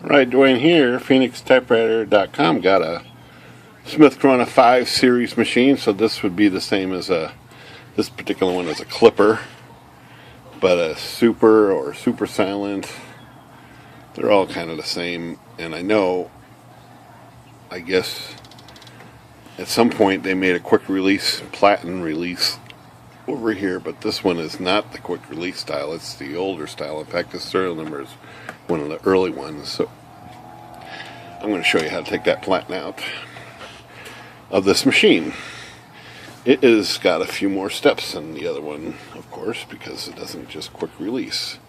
Right, Dwayne here, PhoenixTypewriter.com. Got a Smith Corona 5 series machine, so this would be the same as this particular one is a clipper, but a super or super silent, they're all kind of the same. And I guess at some point they made a quick release, Platen release over here, but this one is not the quick release style, it's the older style. In fact, the serial number is one of the early ones. So I'm going to show you how to take that Platen out of this machine. It has got a few more steps than the other one, of course, because it doesn't just quick release.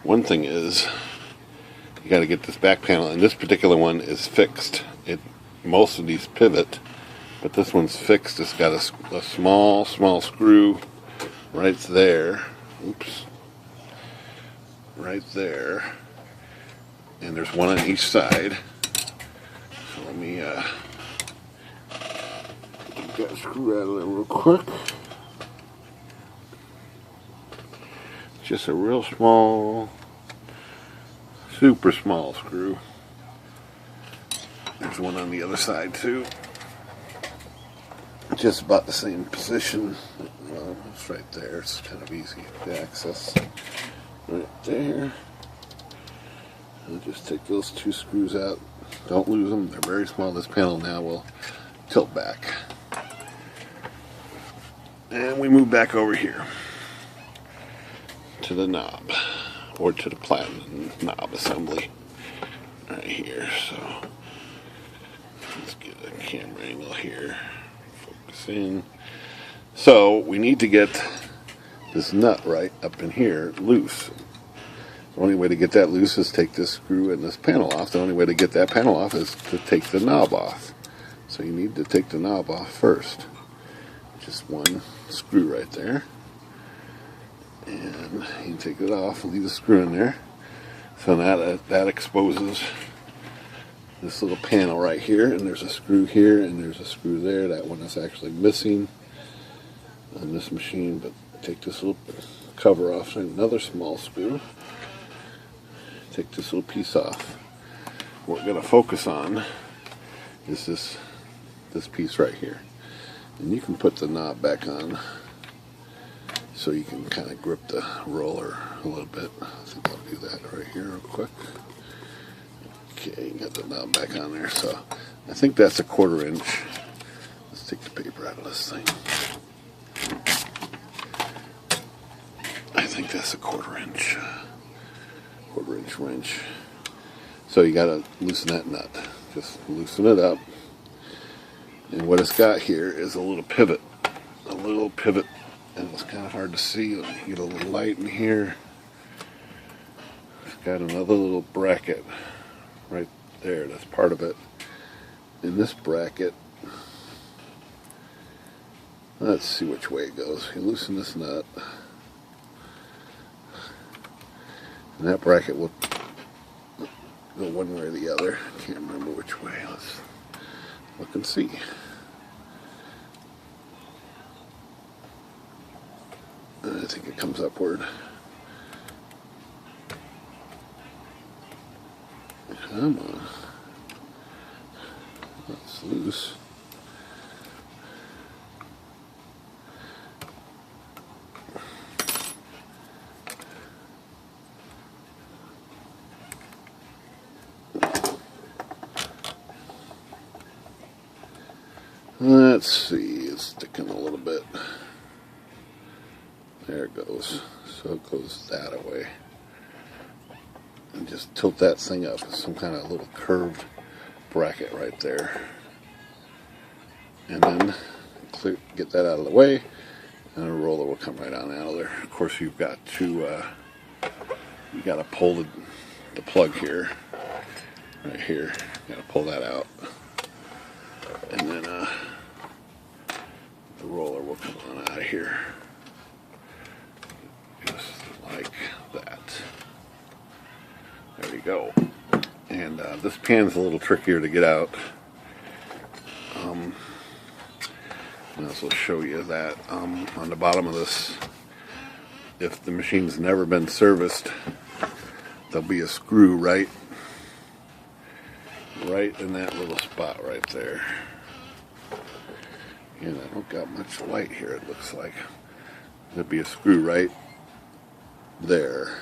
One thing is, you got to get this back panel, and this particular one is fixed. Most of these pivot, but this one's fixed. It's got a small screw right there. Oops. Right there. And there's one on each side. So let me get that screw out of there real quick. Just a real small, super small screw. There's one on the other side too. Just about the same position. Well, it's right there. It's kind of easy to access. Right there. I'll just take those two screws out. Don't lose them. They're very small. This panel now will tilt back. And we move back over here to the knob, or to the Platen knob assembly right here. So let's get a camera angle here. Focus in. So we need to get this nut right up in here loose. The only way to get that loose is take this screw and this panel off. The only way to get that panel off is to take the knob off. So you need to take the knob off first. Just one screw right there. And you can take it off and leave the screw in there. So now that exposes this little panel right here, and there's a screw here and there's a screw there. That one is actually missing on this machine, but take this little cover off, and another small screw. Take this little piece off. What we're going to focus on is this piece right here. And you can put the knob back on so you can kind of grip the roller a little bit. I think I'll do that right here real quick. Okay, got the knob back on there. So I think that's a 1/4 inch. Let's take the paper out of this thing. I think that's a 1/4 inch. 1/4 inch wrench. So you got to loosen that nut. Just loosen it up. And what it's got here is a little pivot. And it's kind of hard to see. Let me get a little light in here. It's got another little bracket right there. That's part of it. In this bracket, let's see which way it goes. You loosen this nut, and that bracket will go one way or the other. I can't remember which way. Let's look and see. I think it comes upward. Come on. That's loose. Let's see, it's sticking a little bit. There it goes. So it goes that way. And just tilt that thing up. It's some kind of little curved bracket right there. And then get that out of the way, and a roller will come right on out of there. Of course, you've got to pull the plug here, right here. You got to pull that out, and then the roller will come on out of here. Just like that. There you go. And this pan's a little trickier to get out. I'll also show you that on the bottom of this, if the machine's never been serviced, there'll be a screw right right in that little spot right there. And I don't got much light here, it looks like. There'd be a screw right there.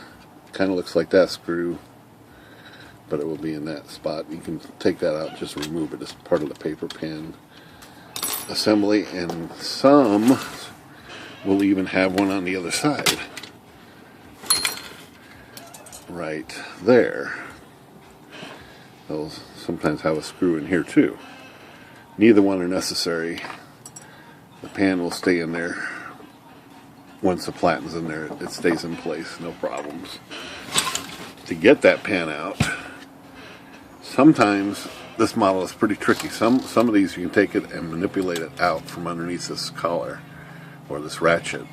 Kind of looks like that screw, but it will be in that spot. You can take that out, just remove it as part of the paper pan assembly, and some will even have one on the other side. Right there. They'll sometimes have a screw in here too. Neither one are necessary. The pan will stay in there. Once the platen's in there, it stays in place, no problems. To get that pan out, sometimes this model is pretty tricky. Some of these you can take it and manipulate it out from underneath this collar or this ratchet.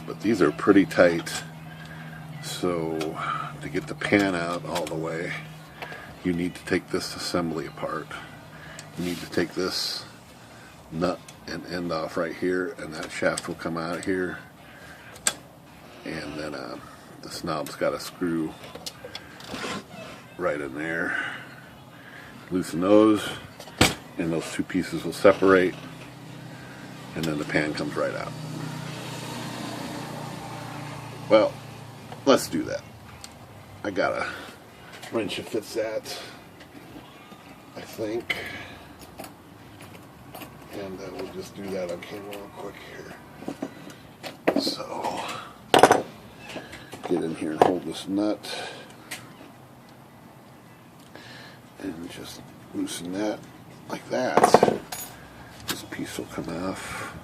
But these are pretty tight. So to get the pan out all the way, you need to take this assembly apart. You need to take this nut and end off right here, and that shaft will come out of here. And then this knob's got a screw right in there. Loosen those, and those two pieces will separate, and then the pan comes right out. Well, let's do that. I got a wrench that fits that, I think. And we'll just do that on camera real quick here. So, get in here and hold this nut. And just loosen that like that. This piece will come off.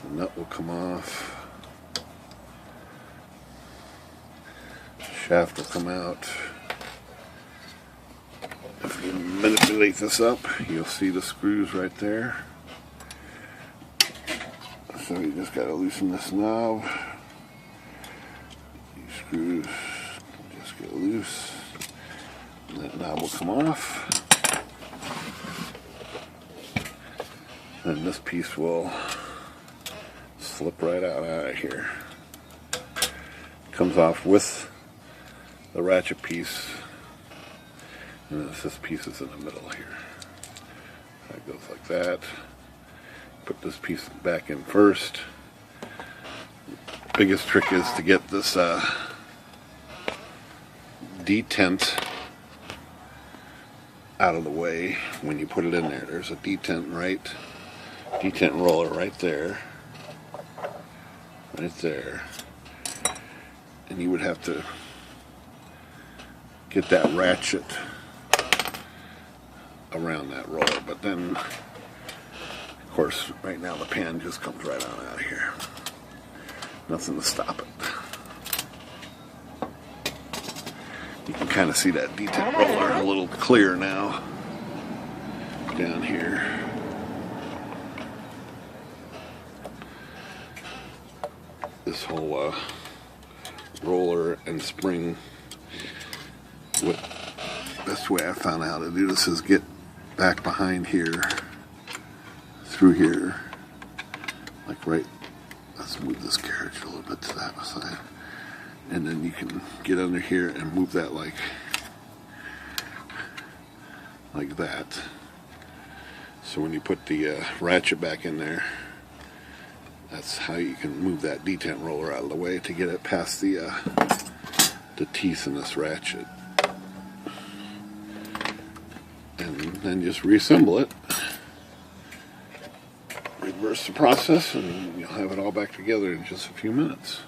The nut will come off. Shaft will come out. If you manipulate this up, you'll see the screws right there. So you just got to loosen this knob. These screws just get loose. And that knob will come off. And this piece will slip right out of here. Comes off with the ratchet piece. And this piece is in the middle here. That goes like that. Put this piece back in first. Biggest trick is to get this detent out of the way when you put it in there. There's a detent roller right there. Right there. And you would have to get that ratchet around that roller, but then of course right now the pan just comes right on out of here. Nothing to stop it. You can kind of see that detent roller a little clear now down here. This whole roller and spring, what best way I found out how to do this is get back behind here, through here, like right, let's move this carriage a little bit to that side, and then you can get under here and move that like that. So when you put the ratchet back in there, that's how you can move that detent roller out of the way to get it past the teeth in this ratchet. And then just reassemble it, reverse the process, and you'll have it all back together in just a few minutes.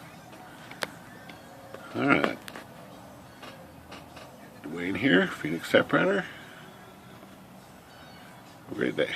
Alright, Dwayne here, Phoenix Typewriter. Have a great day.